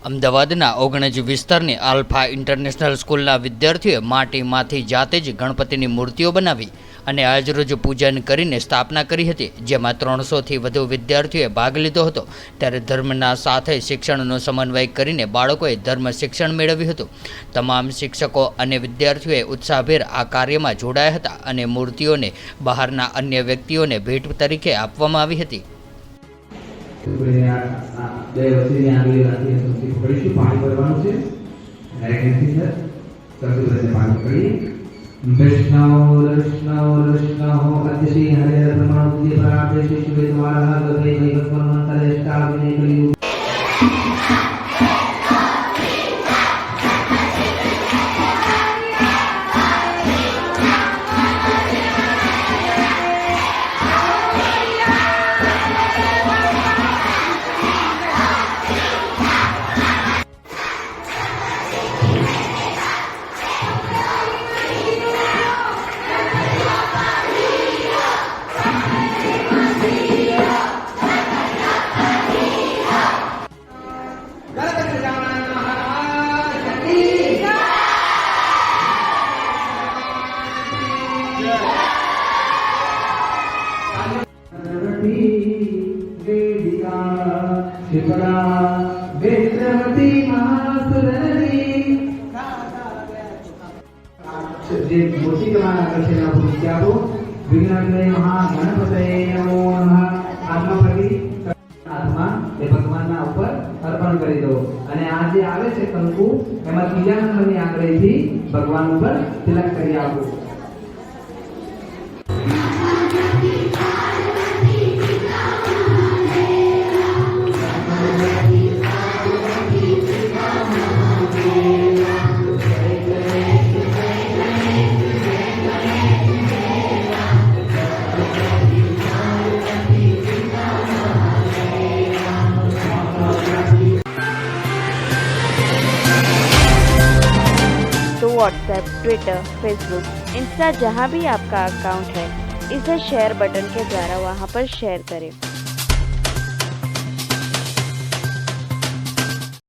અમદાવાદના ઓગણજ વિસ્તારની alpha international સ્કૂલના વિદ્યાર્થીઓએ માટીમાંથી જાતે જ ગણપતિની મૂર્તિઓ બનાવી અને આજરોજ પૂજન કરીને સ્થાપના કરી હતી, જેમાં 300થી વધુ વિદ્યાર્થીઓએ ભાગ લીધો હતો। ત્યારે ધર્મના સાથે શિક્ષણનો સમન્વય કરીને બાળકોએ ધર્મ શિક્ષણ મેળવ્યું હતું। તમામ શિક્ષકો અને વિદ્યાર્થીઓએ ઉત્સાહભેર આ કાર્યમાં જોડાયા હતા અને મૂર્તિઓને બહારના અન્ય વ્યક્તિઓને ભેટ તરીકે આપવામાં આવી હતી। ભગવાનના ઉપર અર્પણ કરી દો અને આ જે આવે છે કંકુ એમાં ત્રીજા નંબરની આંગળીથી ભગવાન ઉપર તિલક કરી આપો। व्हाट्सएप, ट्विटर, फेसबुक, इंस्टा जहाँ भी आपका अकाउंट है, इसे शेयर बटन के द्वारा वहाँ पर शेयर करें।